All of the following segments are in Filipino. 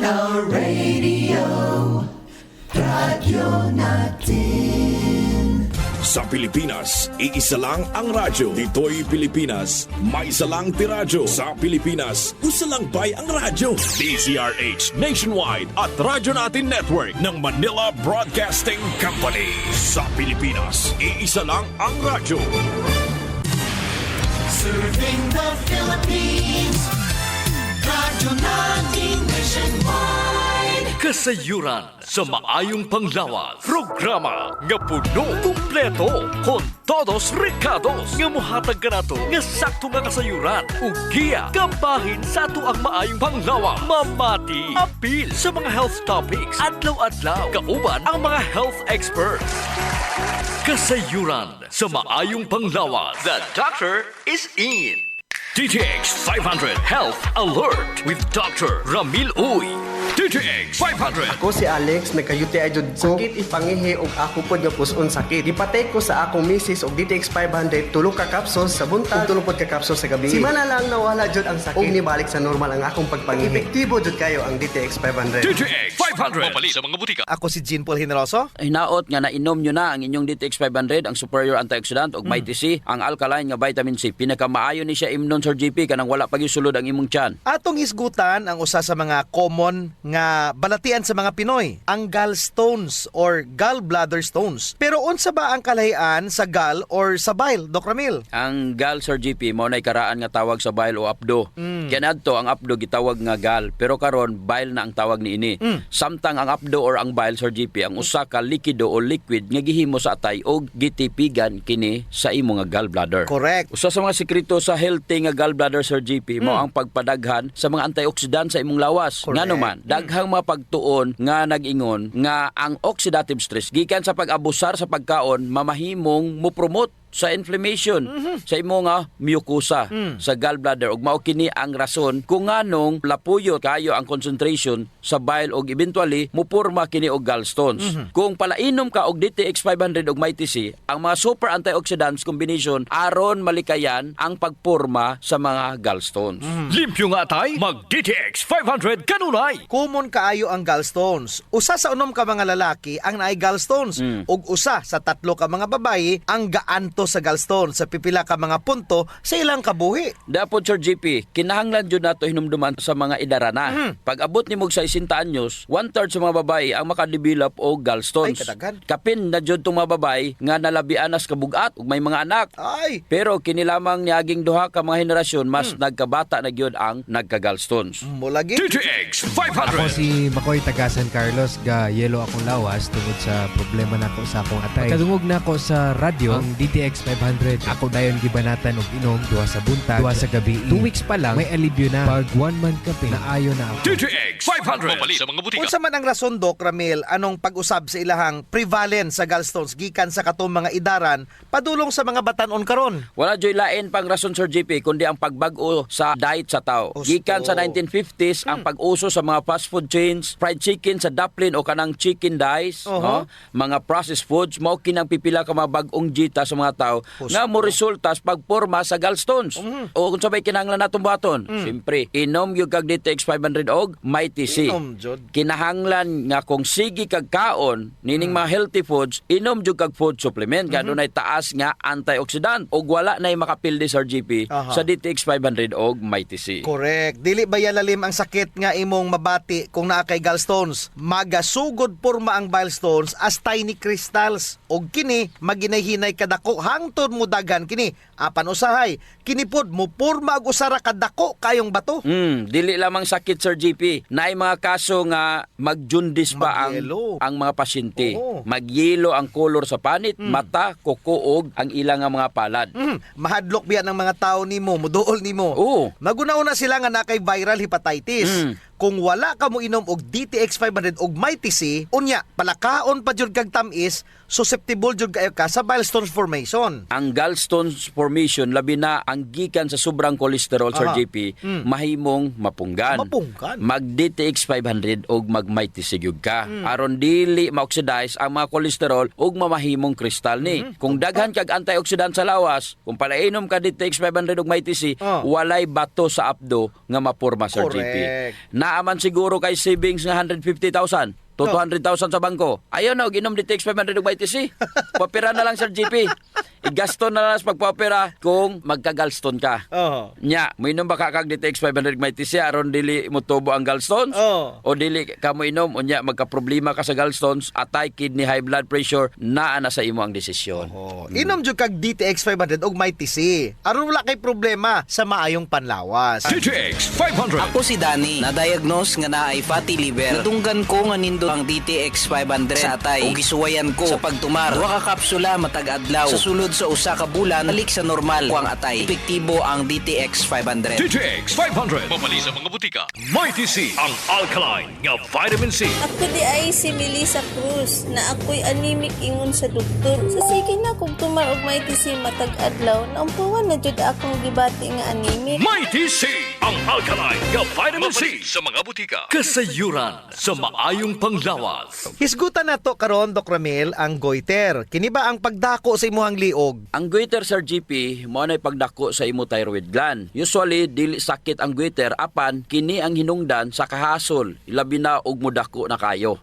our radio, radyo natin. Sa Pilipinas, iisa lang ang radyo. Dito'y Pilipinas, may isa lang tiradyo. Sa Pilipinas, isa lang bay ang radyo. DZRH Nationwide at Radyo Natin Network ng Manila Broadcasting Company. Sa Pilipinas, iisa lang ang radyo. Serving the Philippines, radyo natin nationwide. Kasayuran sa maayong panglawas. Programa nga puno, kumpleto, con todos recados. Nga muhatag ka nato nga sakto nga kasayuran. Ugiya, kabahin sa ato ang maayong panglawas. Mamati, apil sa mga health topics. Adlaw-adlaw, kauban ang mga health experts. Kasayuran sa maayong panglawas. The doctor is in. DTX 500 Health Alert with Dr. Ramil Uy. DTX 500. Ako si Alex, nagkayuti ay jud ko. Sakit ipangihi og ako pod nga puson sakit. Gipatay ko sa akong misis og DTX 500 tulo ka capsules sa buntag ug tulo pod ka capsules sa gabi. Simana lang nawala jud ang sakit ug nibalik sa normal ang akong pagpangihi. Epektibo jud kayo ang DTX 500. DTX 500. Mapali sa mga butika. Ako si Jean Paul Generoso. Hinaot nga nainom nyo na ang inyong DTX 500, ang superior antioxidant ug Mighty C, ang alkaline nga vitamin C. Pinakamaayo ni siya imnon Sir GP kanang wala pagisulod ang imong tiyan. Atong hisgutan ang usa sa mga common nga balatian sa mga Pinoy, ang gallstones or gallbladder stones. Pero unsa ba ang kalahian sa gall or sa bile, Doc Ramil? Ang gall, Sir GP, mao nay karaan nga tawag sa bile o abdo. Kanadto ang abdo gitawag nga gall, pero karon bile na ang tawag niini. Samtang ang abdo or ang bile, Sir GP, ang usa ka likido o liquid nga gihimo sa atay o gitipigan kini sa imo nga gallbladder. Correct. Usa sa mga sekreto sa healthy nga gallbladder, Sir GP, mao ang pagpadaghan sa mga antioxidant sa imong lawas. Correct. Ngano man, daghang mga pagtuon nga nag-ingon nga ang oxidative stress gikan sa pag-abusar sa pagkaon mamahimong mo-promote sa inflammation sa imo nga mucosa sa gallbladder ug mao kini ang rason kung nganong lapuyo kayo ang concentration sa bile ug eventually muporma kini og gallstones. Kung palainom ka og DTX 500 ug Mighty C, ang mga super antioxidants combination aron malikayan ang pagporma sa mga gallstones. Limpyo nga tay, mag DTX 500 kanunay. Common kaayo ang gallstones. Usa sa unom ka mga lalaki ang naay gallstones ug usa sa tatlo ka mga babayi ang gaanto sa gallstones sa pipila ka mga punto sa ilang kabuhi. Dapat, Sir GP, kinahanglan dyan nato hinumduman sa mga idarana. Pag abot ni mong 60 anyos, 1/3 sa mga babae ang makadevelop o gallstones. Ay, kadaghan. Kapin na dyan itong mga babae nga nalabian nas kabugat ug may mga anak. Ay! Pero kinilamang niaging duha ka mga henerasyon mas nagkabata na gyud ang nagka-gallstones. Mulagi. DTX Ako 500. si Makoy taga San Carlos, ga yelo akong lawas tungod sa problema nako sa akong atay. Kadungog nako sa radyo ang DTX 500. Ako dayon gibanatan og inom duha sa buntag, duha sa gabi. 2 weeks pa lang may alibyo na. Pag 1 month kape naayo na ako. DTX 500. Mapali sa mga butika. Unsa man ang rason, Doc Ramil, anong pag-usab sa ilahang prevalence sa gallstones gikan sa katong mga idaran padulong sa mga batan-on karon? Wala joy lain pang rason, Sir GP, kundi ang pagbag-o sa diet sa tao. Osto. Gikan sa 1950s ang pag-uso sa mga fast food chains, fried chicken sa Dublin o kanang chicken dice, no? Mga processed foods, mao kinang pipila ka mga bag-ong jita sa mga tao nga mo resulta sa pagporma sa gallstones. O kung sabay kinahanglan natong buhaton, siyempre, inom yung kag DTX 500 og Mighty C. Inom, jud. Kinahanglan nga kung sige kag kaon nining mga healthy foods, inom jud kag food supplement nga dunay taas nga antioxidant og wala nay makapildi, Sir GP sa DTX 500 og Mighty C. Correct. Dili ba yalalim ang sakit nga imong mabati kung naa kay gallstones? Magasugod porma ang bile stones as tiny crystals og kini maginayhinay kadako hangtod mo dagan kini apan usahay kini pod mo porma og usara kadako kayong bato. Dili lamang sakit, Sir GP. Naay mga kaso nga magjundis pa Magyelo. ang mga pasyente. Oo. Magyelo ang kolor sa panit, mata, kuko og ang ilang nga mga palad. Mahadlok biya ng mga tao nimo, muduol nimo. Oo. Magunauna sila nga nakay viral hepatitis. Kung wala ka mo inom og DTX 500 og Mighty C, unya palakaon pa jud kag tamis, susceptible jud kayo ka sa bile stones formation. Ang gallstones formation labi na ang gikan sa sobrang kolesterol, Sir JP, mahimong mapunggan. Mapunggan. Mag DTX 500 og mag Mighty C gyud ka. Aron dili ma-oxidize ang mga kolesterol og mamahimong kristal ni. Kung daghan kag antioxidant sa lawas, kung palainom ka DTX 500 og Mighty C, walay bato sa abdo nga maporma, Sir JP. Correct. Naaman siguro kay savings nga 150,000 to 200,000 sa bangko. Ayaw na, ginom DTX 500 ug ITC. Papira na lang, Sir GP. Igasto na lang sa pagpapira kung magka-gallstone ka. Oh. Nya, mo inom ba ka kag DTX 500 may TC aron dili mo tubo ang gallstones? Oh. O dili ka mo inom unya magka-problema ka sa gallstones, atay kidney, high blood pressure, naa na sa imo ang desisyon. Oh. Inom jud kag DTX 500 og may TC. Aron wala kay problema sa maayong panlawas. DTX 500. Ako si Danny, na-diagnose nga naay fatty liver. Natunggan ko nga nindo ang DTX 500 sa atay. Ug gisuwayan ko sa pagtumar. Duha ka kapsula matag adlaw. Sa sulod sa usa ka bulan, balik sa normal ko ang atay. Epektibo ang DTX 500. DTX 500. Mabali sa mga butika. Mighty C, ang alkaline nga vitamin C. Ako di ay si Melissa Cruz na ako'y anemic ingon sa doktor. Sa sige na kung tumar og may tisi matag adlaw, naumpuan na jud akong gibati nga anemic. Mighty C, ang alkaline nga vitamin C sa mga butika. Kasayuran sa maayong panglawas. Hisgutan nato karon, Doc Ramil, ang goiter. Kini ba ang pagdako sa imuhang liog? Ang goiter, Sir GP, mo na pagdako sa imo thyroid gland. Usually dili sakit ang goiter apan kini ang hinungdan sa kahasol, ilabi na og modako na kayo.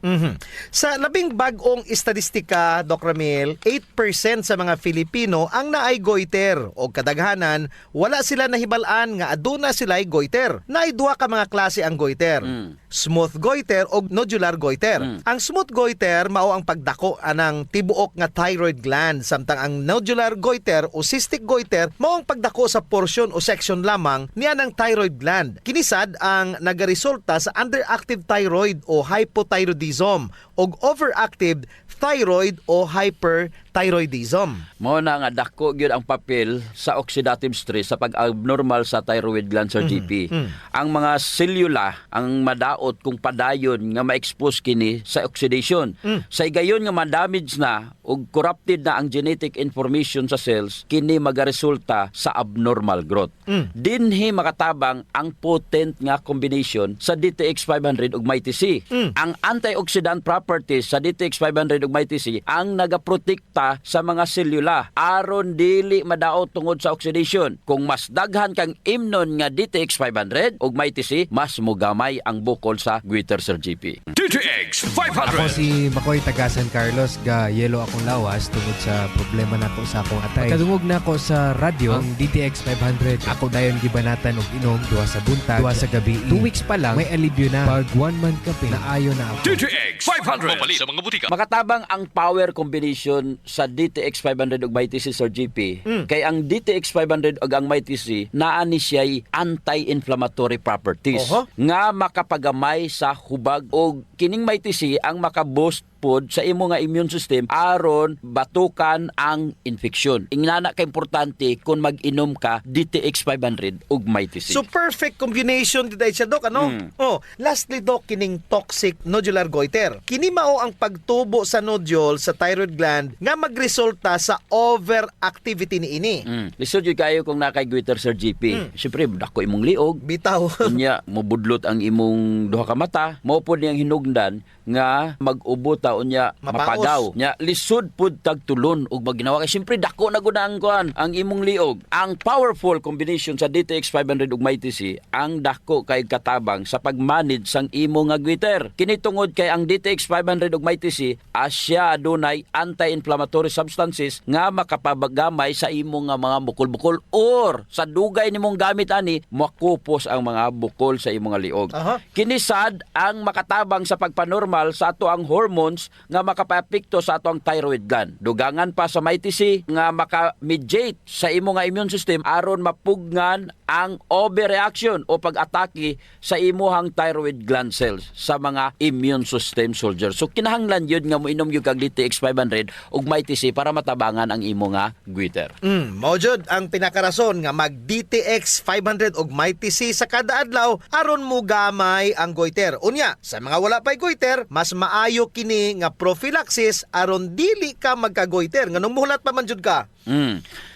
Sa labing bag-ong estadistika, Doc Ramil, 8% sa mga Filipino ang naay goiter o kadaghanan wala sila nahibal-an nga aduna sila'y goiter. Naay duha ka mga klase ang goiter. Smooth goiter o nodular goiter. Ang smooth goiter mao ang pagdako anang tibuok nga thyroid gland, samtang ang nodular goiter o cystic goiter mao ang pagdako sa portion o section lamang niya ng thyroid gland. Kinisad ang nagaresulta sa underactive thyroid o hypothyroidism o overactive thyroid o hyperthyroidism. Mao na nga dako gyud ang papel sa oxidative stress sa pag-abnormal sa thyroid gland, Sir GP. Ang mga selula ang madaot kung padayon nga ma-expose kini sa oxidation. Sa igayon nga ma-damage na ug corrupted na ang genetic information sa cells, kini magaresulta sa abnormal growth. Dinhi makatabang ang potent nga combination sa DTX 500 ug MyTC. Ang antioxidant properties sa DTX 500 ug MyTC ang nagaprotekta sa mga selula aron dili madaot tungod sa oxidation. Kung mas daghan kang imnon nga DTX 500 ug MyTC, mas mugamay ang bukol sa goiter, Sir GP. DTX Ako 500. si Makoy taga San Carlos, ga yelo akong lawas tungod sa problema nako sa akong atay. Pagkadungog nako sa radyo ang DTX 500, ako dayon gibanatan og inom duha sa buntag, duha sa gabi. 2 weeks pa lang may alibyo na. Pag 1 month kape na ayo na ako. DTX 500. Mabali sa mga butika. Makatabang ang power combination sa DTX 500 ug MyTC, Sir GP. Kay ang DTX 500 ug ang MyTC naa ni siya'y anti-inflammatory properties nga makapagamay sa hubag og kining MyTC ang makaboost pod sa imo nga immune system aron batukan ang infeksyon. Ingana ka importante kung mag-inom ka DTX 500 ug MyTC. So perfect combination dito siya, Doc, ano? Oh, lastly, Doc, kining toxic nodular goiter. Kini mao ang pagtubo sa nodule sa thyroid gland nga magresulta sa overactivity niini. Lisod yun kayo kung nakay goiter, Sir GP. Siyempre, dako imong liog. Bitaw. Unya, mubudlot ang imong duha ka mata. Mao pod niyang hinugdan nga mag-ubo ta unya Mapaos. mapagaw. Nya lisod pud tagtulon ug maginawa kay siyempre dako na gud ang kuan ang imong liog. Ang powerful combination sa DTX 500 ug MyTC ang dako kay katabang sa pag-manage sang imo nga goiter. Kini tungod kay ang DTX 500 ug MyTC asya adunay anti-inflammatory substances nga makapabagamay sa imo nga mga bukol-bukol or sa dugay nimong gamit ani makupos ang mga bukol sa imo nga liog. Kini sad ang makatabang sa pagpanormal sa ato ang hormones nga makapapekto sa ato ang thyroid gland. Dugangan pa sa MyTC nga maka-mediate sa imo nga immune system aron mapugnan ang overreaction o pag-atake sa imuhang thyroid gland cells sa mga immune system soldiers. So kinahanglan yun nga mo inom yung kag DTX 500 ug MyTC para matabangan ang imo nga goiter. Mao jud ang pinakarason nga mag DTX 500 og MyTC sa kada adlaw aron mo gamay ang goiter. Unya, sa mga wala pay goiter, mas maayo kini nga prophylaxis aron dili ka magka-goiter. Nganong muhulat pa man jud ka?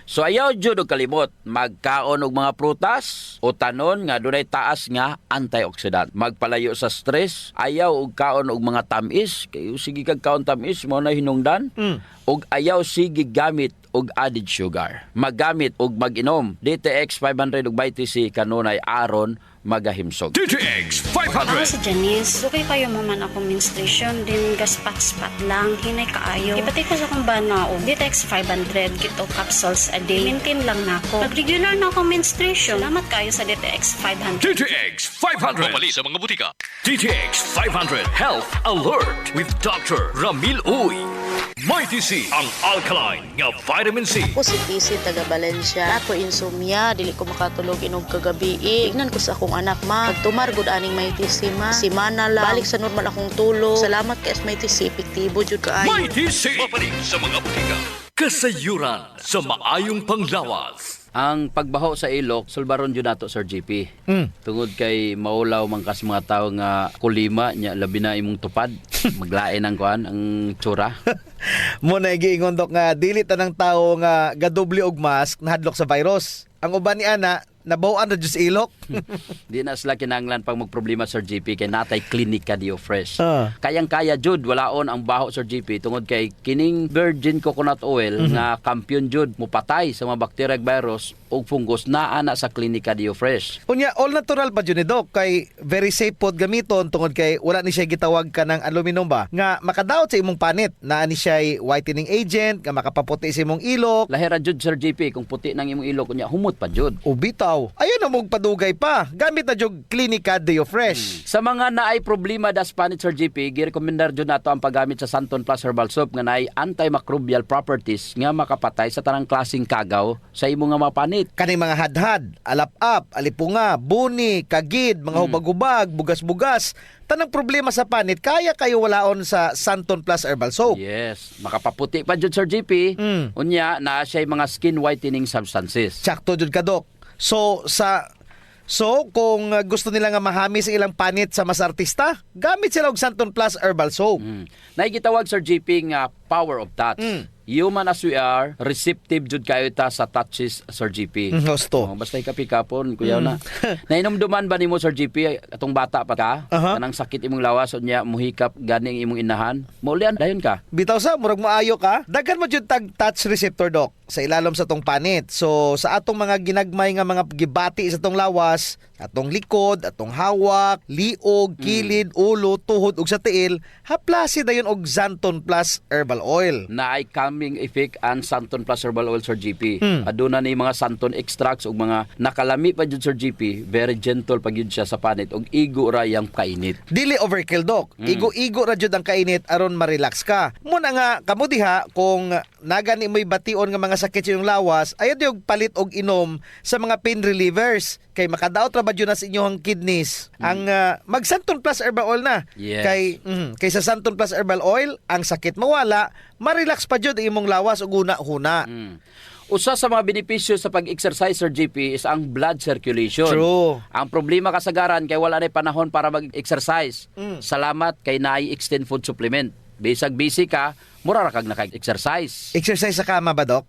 So ayaw jud og kalimot magkaon og mga prutas o tanon nga dunay taas nga antioxidant. Magpalayo sa stress, ayaw og kaon og mga tamis, kay sige kag kaon tamis mo na hinungdan. Og ayaw sige gamit og added sugar. Maggamit og mag-inom DTX 500 ug MyTC kanunay aron magahimsog. DTX Ako 500. si Janice. Okay kayo maman ako menstruation. Din gaspat-spat lang. Hinay kaayo. Ipati ko sa kong bana o. DTX 500. Gito capsules a day. Maintain lang na ako. Nag-regular na ako menstruation. Salamat kayo sa DTX 500. DTX 500. Pumali sa mga butika. DTX 500 Health Alert with Dr. Ramil Uy. Mighty C, ang alkaline nga vitamin C. Ako si PC taga Valencia. Ako insomnia, dili ko makatulog inog kagabi. Tignan ko sa akong anak ma. Pagtumar gud aning may TC ma. Simana lang. Balik sa normal akong tulog. Salamat kay may TC epektibo jud kaayo. Mighty C. Mapalik sa mga butika. Kasayuran sa maayong panglawas. Ang pagbaho sa ilok, sulbaron yun nato, Sir GP. Tungod kay maulaw mangkas mga tao nga kulima, nya labi na imong tupad. Maglain ang kuan, ang tsura. Mo na giingon dok nga dili tanang tawo nga gadoble og mask nahadlok sa virus. Ang uban ni ana nabawaan na jud sa ilok. Di na sila kinanglan pag magproblema, Sir GP, kay natay klinika Dio Fresh. Ah. Kayang-kaya jud, walaon ang baho, Sir GP, tungod kay kining virgin coconut oil nga kampiyon jud mupatay sa mga bacteria virus ug fungus naa na sa klinika Dio Fresh. Unya all natural pa jud ni dok kay very safe pod gamiton tungod kay wala ni siya gitawag ka ng aluminum ba nga makadaot sa imong panit naa ni siya whitening agent nga makapaputi sa imong ilok. Lahira jud, Sir GP, kung puti nang imong ilok unya humot pa jud. Ubitaw. Ayun na mong padugay pa. Gamit na jud klinika Dio Fresh. Sa mga naay problema das panit, Sir GP, girekomendar jud nato ang paggamit sa Santon Plus Herbal Soap nga naay antimicrobial properties nga makapatay sa tanang klaseng kagaw sa imong nga mga panit. Kaning mga hadhad, alap-ap, alipunga, buni, kagid, mga hubag-hubag, bugas-bugas, tanang problema sa panit, kaya kayo walaon sa Santon Plus Herbal Soap. Yes, makapaputi pa jud, Sir GP. Unya na siya mga skin whitening substances. Tsakto jud ka, Dok. So kung gusto nila nga mahamis ang ilang panit sa mas artista, gamit sila og Santon Plus Herbal Soap. Naigitawag, Sir GP, nga power of touch. Human as we are, receptive jud kayo ta sa touches, Sir GP. Gusto. Basta ikapikapon, kuyaw na. Nainomduman ba nimo, Sir GP, atong bata pa ka? Kanang sakit imong lawas unya muhikap ganing imong inahan. Maulian dayon ka. Bitaw sa murag maayo ka. Daghan mo jud tag touch receptor, Dok, sa ilalom sa tong panit. So sa atong mga ginagmay nga mga gibati sa tong lawas, atong likod, atong hawak, liog, kilid, ulo, tuhod ug sa tiil, haplasi dayon og Santon Plus Herbal Oil. Naay calming effect ang Santon Plus Herbal Oil, Sir GP. Aduna ni mga Santon extracts ug mga nakalami pa jud, Sir GP. Very gentle pa gyud siya sa panit ug igo ra yang kainit. Dili overkill, Dok. Igo-igo ra jud ang kainit aron ma-relax ka. Muna nga kamo diha kung nagani mo'y bation nga mga sakit sa inyong lawas, ayaw diog palit og inom sa mga pain relievers kay makadaot ra ba jud na sa inyong kidneys. Ang mag Santon Plus Herbal Oil na. Yes. Kay sa Santon Plus Herbal Oil, ang sakit mawala, ma-relax pa jud ang imong lawas ug una-huna. Usa sa mga benepisyo sa pag-exercise, Sir GP, is ang blood circulation. True. Ang problema kasagaran kay wala na panahon para mag-exercise. Salamat kay naay extend food supplement. Bisag busy ka, mura ra kag naka-exercise. Exercise sa kama ba, Dok?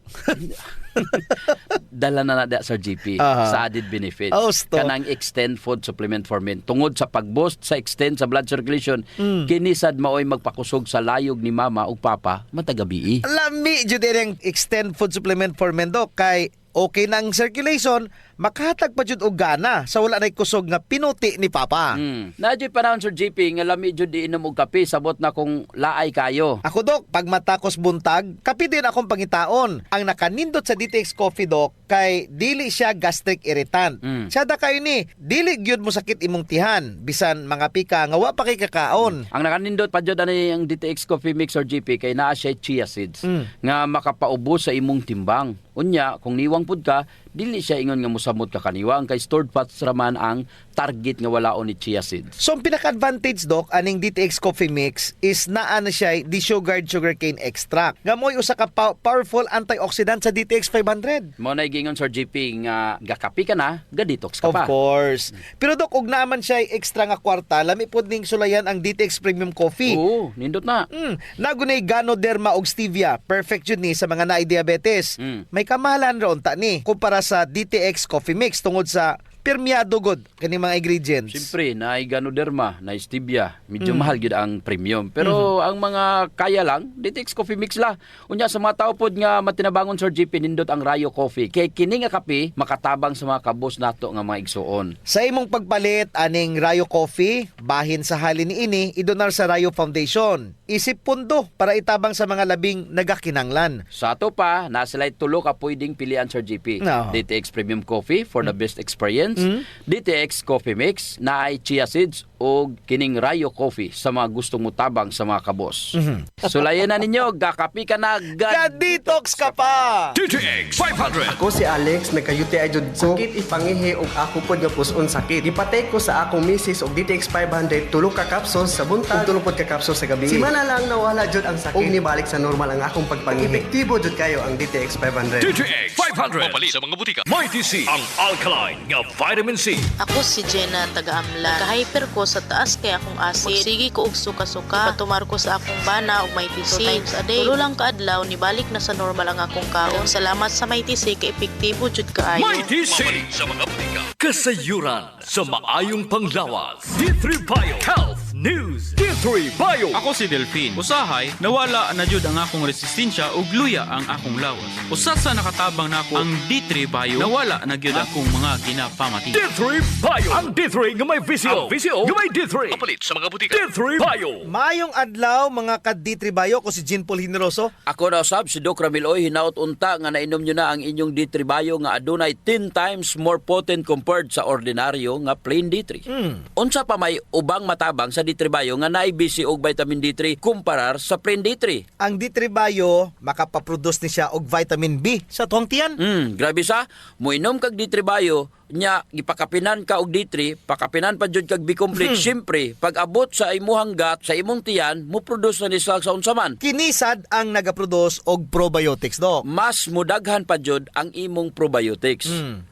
Dala na na Sir GP sa added benefits. Osto. Kanang extend food supplement for men. Tungod sa pag-boost sa extend sa blood circulation, kinisad maoy magpakusog sa layog ni mama ug papa matagabi. Lami jud ang extend food supplement for men, Dok, kay okay na ang circulation, makahatag pa jud og gana sa wala nay kusog nga pinuti ni Papa. Nadyo panahon, Sir GP, nga lami jud iinom og kape, sabot na kung laay kayo. Ako, Dok, pag matakos buntag, kape din akong pangitaon. Ang nakanindot sa DTX Coffee, Dok, kay dili siya gastric irritant. Siya da kayo ni, dili gyud mo sakit imong tihan, bisan mga pika nga wa pa kay kakaon. Ang nakanindot pa jud ani ang DTX Coffee Mix, Sir GP, kay naa siya chia seeds nga makapaubos sa imong timbang. Unya, kung niwang pud ka, dili siya ingon nga mosamot ka kaniwa. Ang kay stored fats raman ang target nga walaon ni chia seeds. So, ang pinaka-advantage, Dok, aning DTX Coffee Mix is naa na siya desugared sugarcane extract. Nga mo'y usa ka powerful antioxidant sa DTX 500. Mo na gingon, Sir GP, nga gakapi ka na, ga-detox ka Of pa. course. Pero, Dok, ug naman siya extra nga kwarta, lami pod ning sulayan ang DTX Premium Coffee. Oo, nindot na. Nagunay Ganoderma og stevia. Perfect yun ni sa mga naay diabetes. May kamahalan ra unta ni kumpara sa DTX Coffee Mix tungod sa Pirmiyado god kini mga ingredients. Siyempre, na Ganoderma, na Stevia, medyo mahal gid ang premium. Pero ang mga kaya lang, DTX Coffee Mix la. Unya sa mga tao pod nga matinabangon Sir JP nindot ang Rayo Coffee. Kay kini nga kape makatabang sa mga kabos nato nga mga igsuon. Sa imong pagpalit aning Rayo Coffee, bahin sa halin niini idonar sa Rayo Foundation. Isip pundo para itabang sa mga labing nagakinanglan. Sa ato pa, na sila'y tulo ka pwedeng pilian Sir JP. No. DTX Premium Coffee for the best experience. DTX Coffee Mix na ay chia seeds o kining Rayo Coffee sa mga gustong mutabang sa mga kabos. Sulayan na ninyo, gakapi ka na Ga-detox ka pa! DTX 500. Ako si Alex, nagka-UTI jud ko. Sakit ipangihi og ako pod nga puson sakit. Ipatay ko sa akong misis og DTX 500 tulo ka capsules sa buntag ug tulo pod ka capsules sa gabi. Si mana lang nawala jud ang sakit. Og nibalik sa normal ang akong pagpangihi. Epektibo jud kayo ang DTX 500. DTX 500. Mapalit sa mga butika. Mighty C, ang alkaline nga vitamin C. Ako si Jenna taga-Amlan. Ka-hyper ko sa taas kay akong acid. Sige ko og suka-suka. Patumar ko sa akong bana og may TC. 2 times a day. Tulo lang kaadlaw nibalik na sa normal ang akong kaon. Salamat sa may TC kay epektibo jud kaayo. Mighty C sa mga butika. Kasayuran sa maayong panglawas. D3 Bio Health News. D3 Bio. Ako si Delphine. Usahay, nawala na jud ang akong resistensya ug luya ang akong lawas. Usa sa nakatabang nako ang D3 Bio, nawala na gyud akong mga ginapamati. D3 Bio. Ang D3 nga may VCO. Ang VCO nga may D3. Mapalit sa mga butika. D3 Bio. Mayong adlaw mga ka-D3 Bio ko si Jean Paul Generoso. Ako na usab si Doc Ramiloy, hinaut unta nga nainom nyo na ang inyong D3 Bio nga adunay 10 times more potent compared sa ordinaryo nga plain D3. Unsa pa may ubang matabang sa D3 Bio nga naay BC og vitamin D3 kumparar sa plain D3. Ang D3 Bio makapaproduce ni siya og vitamin B sa tuwang tiyan. Grabe sa, muinom kag D3 Bio, nya gipakapinan ka og D3, pakapinan pa jud kag B-complex. Siyempre, pag abot sa imuhang gut, sa imong tiyan, mo produce na ni sa unsaman. Kinisad ang nagaproduce og probiotics do. Mas mudaghan pa jud ang imong probiotics.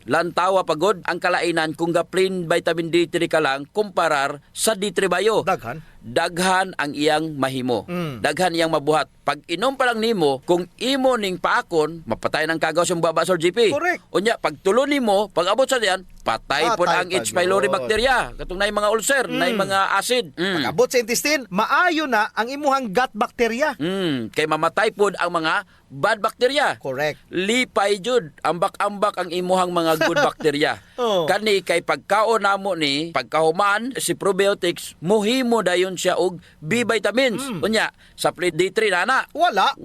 Lantawa pagod ang kalainan kung ga plain vitamin D3 ka lang kumparar sa D3 Bio. Daghan ang iyang mahimo. Daghan iyang mabuhat. Pag inom pa lang nimo, kung imo ning paakon, mapatay ng kagaw sa baba Sir JP. Correct. Unya, pag tulo nimo, pag abot sa diyan, patay po ang H. pylori bacteria. Katong na mga ulcer, na mga acid. Pag abot sa intestine, maayo na ang imuhang gut bacteria. Kay mamatay po ang mga bad bacteria. Correct. Lipay jud, ambak-ambak ang imuhang mga good bacteria. Kani kay pagkaon namo ni, pagkahuman si probiotics, muhimo dayon siya og B vitamins. Unya, sa plain D3 na wala.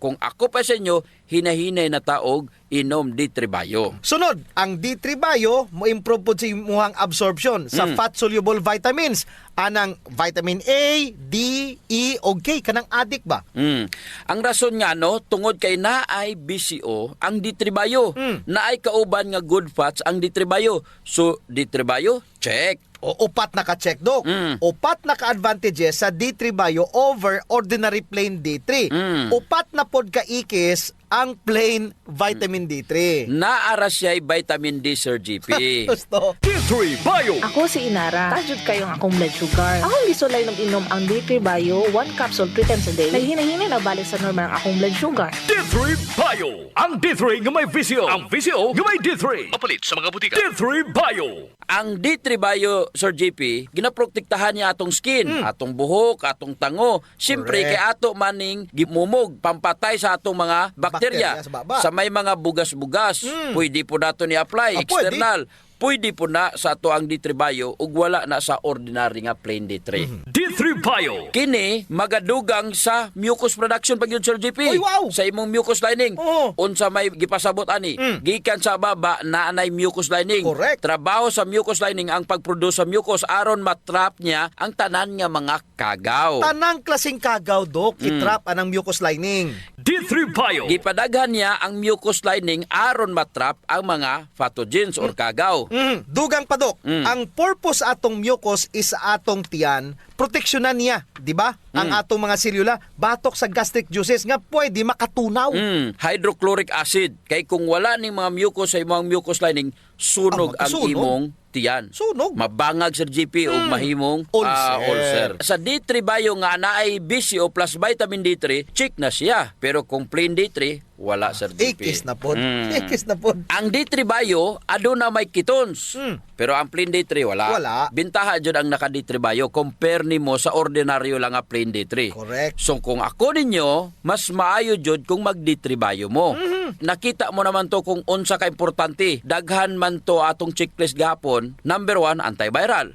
Kung ako pa sa inyo, hinahinay na taog inom D3 Bio. Sunod, ang D3 Bio mo improve po sa imuhang absorption sa fat-soluble vitamins. Anang vitamin A, D, E, o K. Kanang adik ba? Ang rason nga tungod kay naay BCO ang D3 Bio. Naay kauban nga good fats ang D3 Bio. So, D3 Bio, check. O upat na ka-check, Dok. Upat na ka-advantages sa D3 Bio over ordinary plain D3. Upat na pod ka-ikis ang plain vitamin D3. Naara siya'y vitamin D, Sir GP. Gusto. D3 Bio. Ako si Inara. Tajud kayo ang akong blood sugar. Akong gisulay ng inom ang D3 Bio 1 capsule 3 times a day. Naghinay-hinay na balik sa normal ang akong blood sugar. D3 Bio. Ang D3 nga may VCO. Ang VCO nga may D3. Mapalit sa mga butika. D3 Bio. Ang D3 Bio, Sir JP, ginaprotektahan niya atong skin, atong buhok, atong tango. Siyempre, kay ato maning gimumog, pampatay sa atong mga bakterya. Sa may mga bugas-bugas, pwede po nato ni-apply, external. Pwede po na sa ato ang D3 Bio ug wala na sa ordinary nga plain D3. D3 Bio. Kini magadugang sa mucus production pag yun, Sir JP. Sa imong mucus lining. Unsa may gipasabot ani, gikan sa baba na anay mucus lining. Correct. Trabaho sa mucus lining ang pagproduce sa mucus aron matrap niya ang tanan nga mga kagaw. Tanang klaseng kagaw, Dok, itrap anang mucus lining. D3 Bio. Gipadaghan niya ang mucus lining aron matrap ang mga pathogens or kagaw. Dugang pa, Dok. Ang purpose atong mucus is atong tiyan, proteksyonan niya, di ba? Ang atong mga selula, batok sa gastric juices nga pwede makatunaw. Hydrochloric acid. Kay kung wala ning mga mucus sa imong mucus lining, sunog ang imong tiyan. Sunog. Mabangag Sir GP og mahimong ulcer. Sa D3 Bio nga naay BCO plus vitamin D3, check na siya. Pero kung plain D3, wala Sir GP. Ikis na po. Ikis na po. Ang D3 Bio aduna may ketones. Pero ang plain D3 wala. Wala. Bintaha jud ang naka D3 Bio compare nimo sa ordinaryo lang nga plain D3. Correct. So kung ako ninyo, mas maayo jud kung mag D3 Bio mo. Nakita mo naman to kung unsa ka importante. Daghan man to atong checklist gapon. Number 1, antiviral.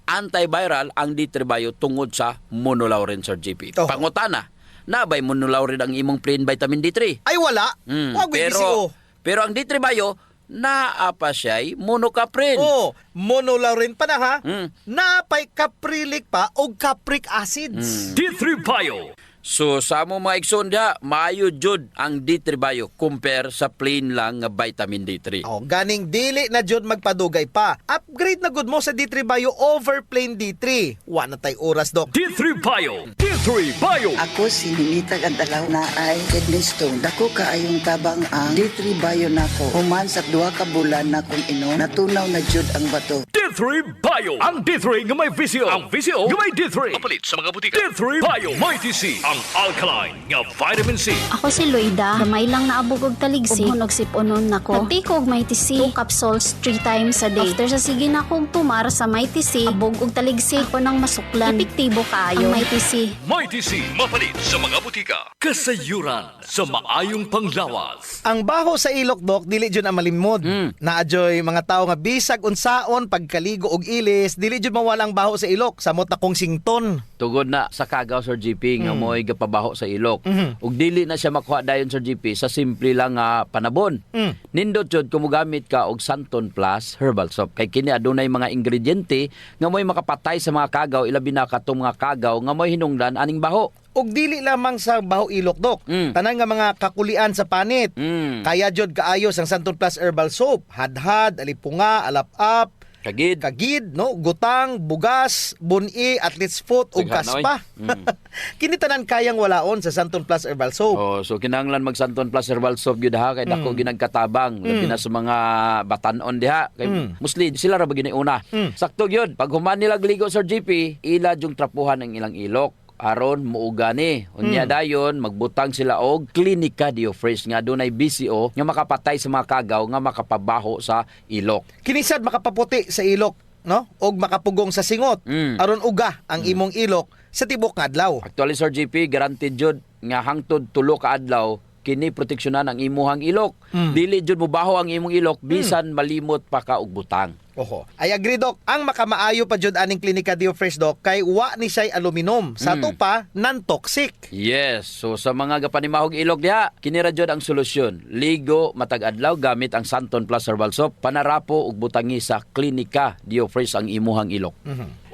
Antiviral ang D3 Bio tungod sa monolaurin Sir GP. Oh. Pangutana, nabay monolaurin ang imong plain vitamin D3? Ay wala. Wag BCO. Pero ang D3 Bio, naa pa siya'y monocaprin. Oh, monolaurin pa na ha. Napay caprylic pa o capric acids. D3 Bio. So sa mo mga igsoon diha, maayo jud ang D3 Bio compare sa plain lang nga vitamin D3. Oh, ganing dili na jud magpadugay pa. Upgrade na gud mo sa D3 Bio over plain D3. Wa na tay oras, Dok. D3 Bio. D3 Bio. Ako si Ninita Gandalaw na ay kidney stone. Dako kaayong tabang ang D3 Bio nako. Human sa 2 ka bulan na kung inom, natunaw na jud ang bato. D3 Bio. Ang D3 nga may VCO. Ang VCO nga may D3. Mapalit sa mga butika. D3 Bio. May TC. Ang alkaline nga vitamin C. Ako si Loida, gamay lang naabog og taligsi, ug nagsip-unon nako. Nagtiko og Mighty C, 2 capsules 3 times a day. After sa sige na akong tumar sa Mighty C, abog og taligsi, ako nang masuklan. Epektibo kaayo ang Mighty C. Mighty C. Mapalit sa mga butika. Kasayuran sa maayong panglawas. Ang baho sa ilok, Dok, dili jud ang malimod. Naadyoy mga tao nga bisag unsaon pagkaligo og ilis, dili jud mawala ang baho sa ilok. Samot akong sington. Tugod na sa kagaw Sir GP nga mo'y gapabaho sa ilok. Ug dili na siya makuha dayon Sir GP sa simple lang nga panabon. Nindot jud kung mogamit ka og Santon Plus herbal soap. Kay kini adunay mga ingrediente nga mo'y makapatay sa mga kagaw, ilabi na katong mga kagaw nga mo'y hinungdan aning baho. Og dili lamang sa baho ilok, Dok. Tanan nga mga kakulian sa panit. Kaya jud kaayos ang Santon Plus herbal soap. Hadhad, alipunga, alap-up, kagid, no, gutang, bugas, buni, athlete's foot ug kaspa. Kini tanan kayang walaon sa Santon Plus herbal soap. Oh, so kinahanglan mag Santon Plus herbal soap gyud ha kay dako ginagkatabang labi na sa mga batan-on diha kay mostly sila ra ba gini una. Sakto gyud pag human nila gligo Sir GP, ila jung trapuhan ang ilang ilok aron muuga ni. Unya dayon magbutang sila og Clinica Diofresh nga dunay BCO nga makapatay sa mga kagaw nga makapabaho sa ilok. Kinisad makapaputi sa ilok, no? Og makapugong sa singot aron uga ang imong ilok sa tibok nga adlaw. Actually Sir GP, guaranteed jud nga hangtod 3 ka adlaw kini proteksyonan ang imuhang ilok. Dili jud mobaho ang imong ilok bisan malimot pa ka og butang. Oho. I agree, Dok. Ang makamaayo pa jud aning Clinica Diofresh, Dok, kay wa ni siya'y aluminum. Sa to pa, non-toxic. Yes. So sa mga gapanimahog ilok diha, kini ra jud ang solusyon. Ligo matag adlaw gamit ang Santon Plus herbal soap, panarapo ug butangi sa Clinica Diofresh ang imuhang ilok.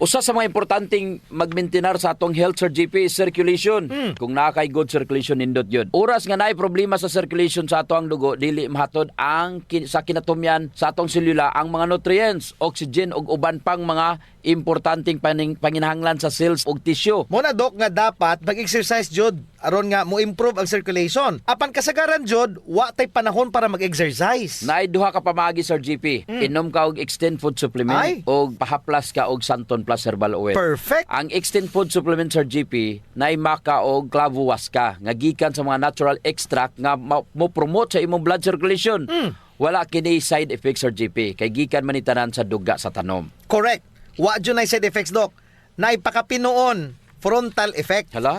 Usa sa mga importanteng magmaintenar sa atong health Sir GP is circulation. Kung naa kay good circulation nindot yun. Oras nga naay problema sa circulation sa atong dugo, dili mahatod ang sa kinatumyan sa atong selula ang mga nutrients, oxygen ug uban pang mga importanteng panginahanglan sa cells ug tissue. Muna, Dok, nga dapat mag-exercise jud aron nga mo improve ang circulation. Apan kasagaran jud, wa tay panahon para mag-exercise. Naay duha ka pamaagi Sir GP. Inom ka og Extend Food Supplement ug pahaplas ka og Santon Plus Herbal Oil. Perfect. Ang Extend Food Supplement Sir GP naay maka og clavo waska nga gikan sa mga natural extract nga mo promote sa imong blood circulation. Wala kini side effects Sir GP kay gikan man itanan sa duga sa tanom. Correct. Wa jud nay side effects, Dok. Naipakapinoon frontal effect. Hala?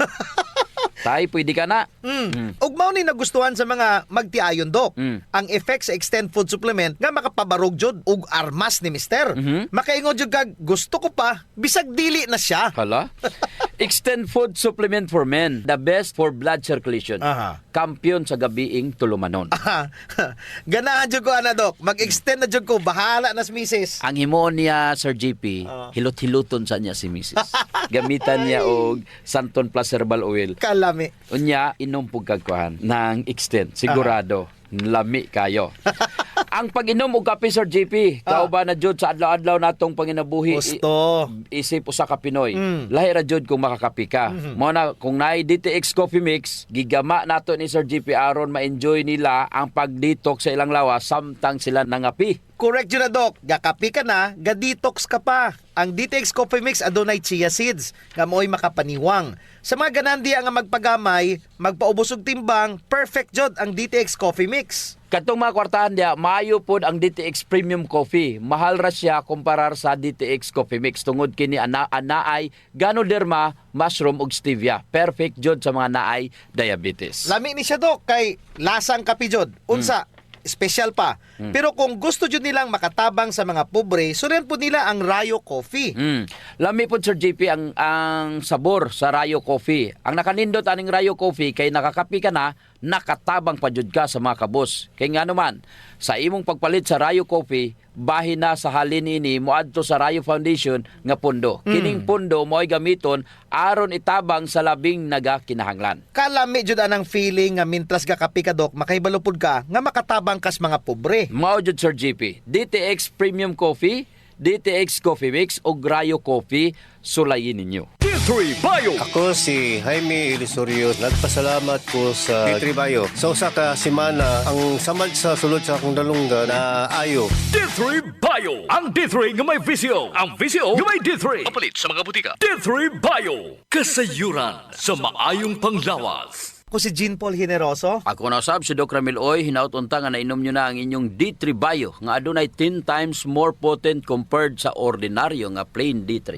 Tay, pwede ka na. Ug mao ni nagustuhan sa mga magtiayon, Dok. Ang effect sa Extend Food Supplement nga makapabarog jud ug armas ni Mister. Makaingon jud kag gusto ko pa bisag dili na siya. Hala? Extend Food Supplement for Men, the best for blood circulation. Kampiyon sa gabiing tulumanon. Ganahan jud ko ana, Dok. Mag-extend na jud ko, bahala na si Mrs. Ang himo niya Sir GP, hilot-hiluton sa niya si Mrs. Gamitan niya og Santon Plus Herbal Oil. Kalami. Unya inom pug kagkuhan ng Extend, sigurado lami kayo. Ang pag-inom og kape Sir JP, kauban na jud sa adlaw-adlaw natong panginabuhi. Gusto. Isip usa ka Pinoy. Lahi ra jud kung makakape ka. Mo na kung naay DTX Coffee Mix, gigama nato ni Sir JP aron ma-enjoy nila ang pag-detox sa ilang lawas samtang sila nangapi. Correct yun na, Doc. Gakapi ka na, ga-detox ka pa. Ang DTX Coffee Mix adunay chia seeds nga mo'y makapaniwang. Sa mga ganandiya nga magpagamay, magpaubos og timbang, perfect jod ang DTX Coffee Mix. Katong mga kwartahan dia, maayo pod ang DTX Premium Coffee. Mahal ra siya kumparar sa DTX Coffee Mix tungod kini anaay Ganoderma, mushroom ug stevia. Perfect jod sa mga naay diabetes. Lami ni siya, Doc, kay lasang kapi jod. Unsa, special pa. Pero kung gusto jud nilang makatabang sa mga pobre, sunan po nila ang Rayo Coffee. Lami po Sir JP ang sabor sa Rayo Coffee. Ang nakanindot aning Rayo Coffee kay nakakapi ka na, nakatabang pa jud ka sa mga kabos. Kay nga naman, sa imong pagpalit sa Rayo Coffee, bahin na sa halin ini moadto sa Rayo Foundation nga pundo. Kining pundo mo'y gamiton aron itabang sa labing nagakinahanglan. Kalami jud anang feeling nga mintras gakapi ka, Doc, makahibalupod ka nga makatabang kas mga pobre. Mao jud Sir JP, DTX Premium Coffee, DTX Coffee Mix o Rayo Coffee, sulayin ninyo. D3 Bio. Ako si Jaime Ilisorio. Nagpasalamat ko sa D3 Bio. Sa usa ka semana, ang samad sa sulod sa akong dalunggan na ayo. D3 Bio. Ang D3 nga may visio. Ang visio nga may D3. Papalit sa mga butika. D3 Bio. Kasayuran sa maayong panglawas. Ako si Jean Paul Generoso. Ako na sab si Doc Ramil Oy, hinaut-unta nga nainom nyo na ang inyong D3 Bio nga adunay 10 times more potent compared sa ordinaryo nga plain D3.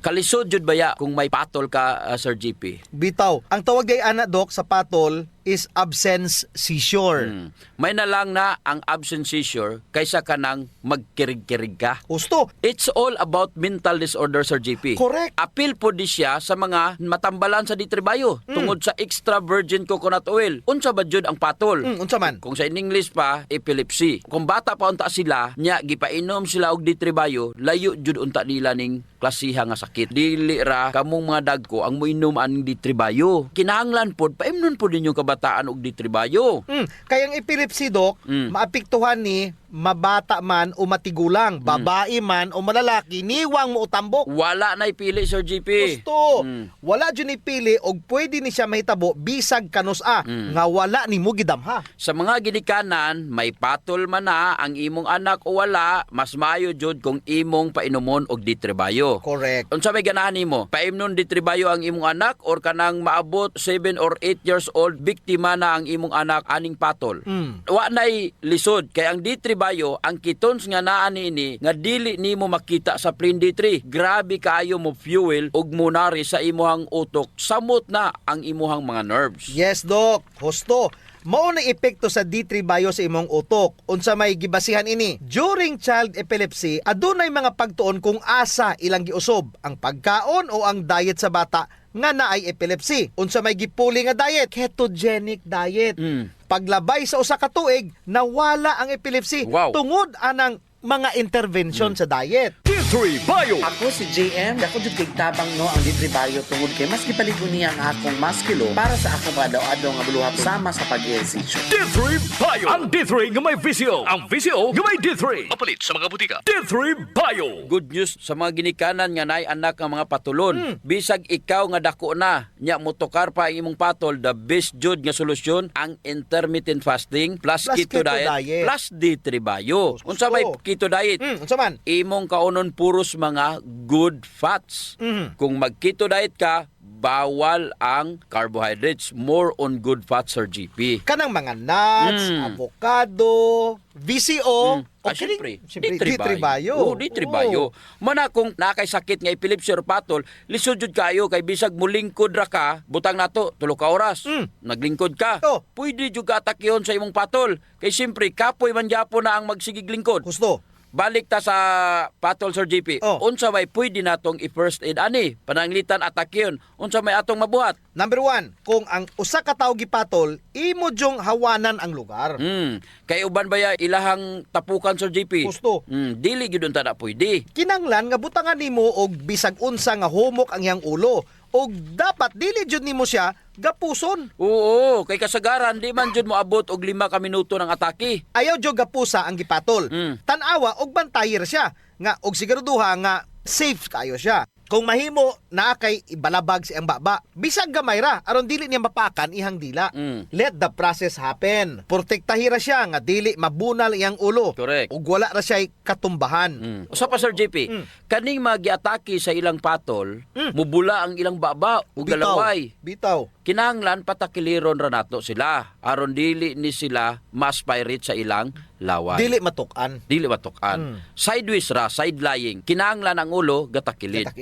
Kalisod jud baya kung may patol ka, Sir GP? Bitaw, ang tawag day ana, Doc, sa patol is absence seizure. May na lang na ang absence seizure kaysa ka nang magkirig-kirig ka. Gusto. It's all about mental disorder, Sir GP. Correct. Appeal po di siya sa mga matambalan sa D3 Bio tungod sa extra virgin coconut oil. Unsa ba jud ang patol? Unsa man? Kung sa in English pa, epilepsy. Kung bata pa unta sila, nya gipainom sila og D3 Bio, layo jud unta nila ning klasiha nga sakit. Dili ra kamong mga dagko ang moinom aning D3 Bio. Kinahanglan pod paimnon pod ninyong kabataan og D3 Bio. Kaya ang epilepsy, Doc, maapektuhan ni mabata man o matigulang, babae man o malalaki, niwang mo utambok. Wala na ipili, Sir GP. Gusto. Wala dyan ipili og pwede ni siya mahitabo bisag kanusa nga wala ni mo gidamha. Sa mga ginikanan, may patol man na ang imong anak o wala, mas maayo jud kung imong painumon og D3 Bio. Correct. Unsa may ganahan nimo? Paimnon D3 Bio ang imong anak or kanang maabot 7 or 8 years old biktima na ang imong anak aning patol. Wa nay lisod kay ang D3 Bio ang ketones nga naa niini nga dili nimo makita sa plain D3. Grabe kaayo mo fuel og munari sa imuhang utok, samot na ang imuhang mga nerves. Yes, Doc. Husto. Mao na epekto sa D3 Bio sa imong utok. Unsa may gibasihan ini? During child epilepsy, adunay mga pagtuon kung asa ilang giusob ang pagkaon o ang diet sa bata nga naay epilepsy. Unsa may gipuli nga diet? Ketogenic diet. Paglabay sa usa ka tuig, nawala ang epilepsy tungod anang mga intervention sa diet. D3 Bio. Ako si JM, ako jud kay tabang no ang D3 Bio tungod kay mas gipaligon niya ang akong maskilo para sa akong adaw-adaw nga buluhat sama sa pag-ehersisyo. D3 Bio. Ang D3 nga may visio. Ang visio nga may D3. Papalit sa mga butika. D3 Bio. Good news sa mga ginikanan nga naay anak nga mga patulon. Bisag ikaw nga dako na, nya motokar pa ang imong patol, the best jud nga solusyon ang intermittent fasting plus keto diet plus D3 Bio. Unsa may keto diet? Unsa man? Imong kaunon puros mga good fats. Kung mag-keto diet ka, bawal ang carbohydrates, more on good fats, Sir GP. Kanang mga nuts, avocado, VCO, Siyempre, D3 Bio. D3 Bio. Mana kung nakay sakit nga epilepsy or patol, lisod jud kayo kay bisag mulingkod ra ka, butang nato 3 ka oras. Naglingkod ka. Pwede jud ka atakyon sa imong patol. Kay siyempre kapoy man gyapon na ang magsigig lingkod. Gusto. Balik ta sa patol, Sir GP. Unsa may pwede natong i-first aid ani? Pananglitan atakyon. Unsa may atong mabuhat? Number 1, kung ang usa ka tawo gipatol, imo jong hawanan ang lugar. Kay uban baya ilahang tapukan, Sir GP? Gusto. Dili gyud unta na pwede. Kinanglan nga butangan nimo og bisag unsa nga humok ang iyang ulo. Og dapat dili jud nimo siya gapuson. Oo, kay kasagaran di man jud moabot og 5 ka minuto ng atake. Ayaw jud gapusa ang gipatol. Tan-awa og bantayer siya nga og siguraduha nga safe kayo siya. Kung mahimo na kay ibalabag si ang baba, bisag gamay ra aron dili niya mapakan ihang dila. Let the process happen. Protektahira siya nga dili mabunal iyang ulo. Correct. Ug wala ra siya katumbahan. Usa pa Sir JP, kaning magiatake sa ilang patol, mubula ang ilang baba ug galaway. Bitaw. Kinahanglan patakiliron ra nato sila aron dili ni sila mas pirate sa ilang laway. Dili matukan. Dili matukan. Sideways ra, side lying. Kinahanglan ang ulo gatakilid.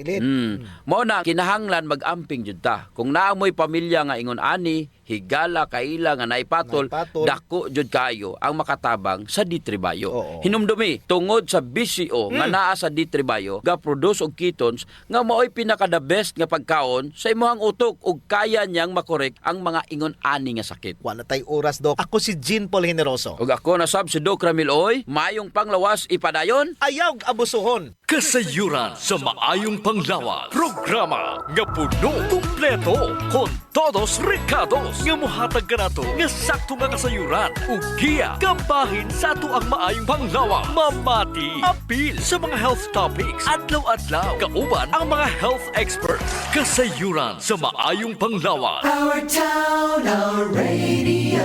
Mao na kinahanglan mag-amping jud ta. Kung naamoy pamilya nga ingon ani, higala kaila nga naipatol, dako jud kayo ang makatabang sa D3 Bio. Hinumdumi tungod sa BCO nga naa sa D3 Bio, ga produce og ketones nga mao'y pinaka the best nga pagkaon sa imong utok ug kaya niyang makorek ang mga ingon ani nga sakit. Wala tay oras, Dok. Ako si Jean Paul Generoso. Ug ako na sab si Doc Ramil Oy, mayong panglawas ipadayon, ayaw abusuhon. Kasayuran sa maayong panglawas. Programa nga puno, kumpleto, kon todos recados nga mohatag kanato nga sakto nga kasayuran ug giya kabahin sa ato ang maayong panglawas. Mamati, apil sa mga health topics, adlaw-adlaw, kauban ang mga health experts. Kasayuran sa maayong panglawas. Our town, our radio.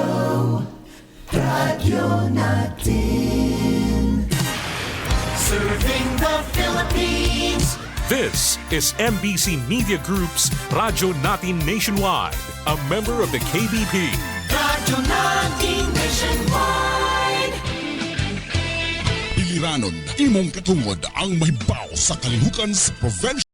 Radyo natin. Serving the Philippines. This is MBC Media Group's Radyo Natin Nationwide, a member of the KBP. Radyo natin nationwide. Piliranod, imong katungod ang mahibaw sa kalihukan sa provincial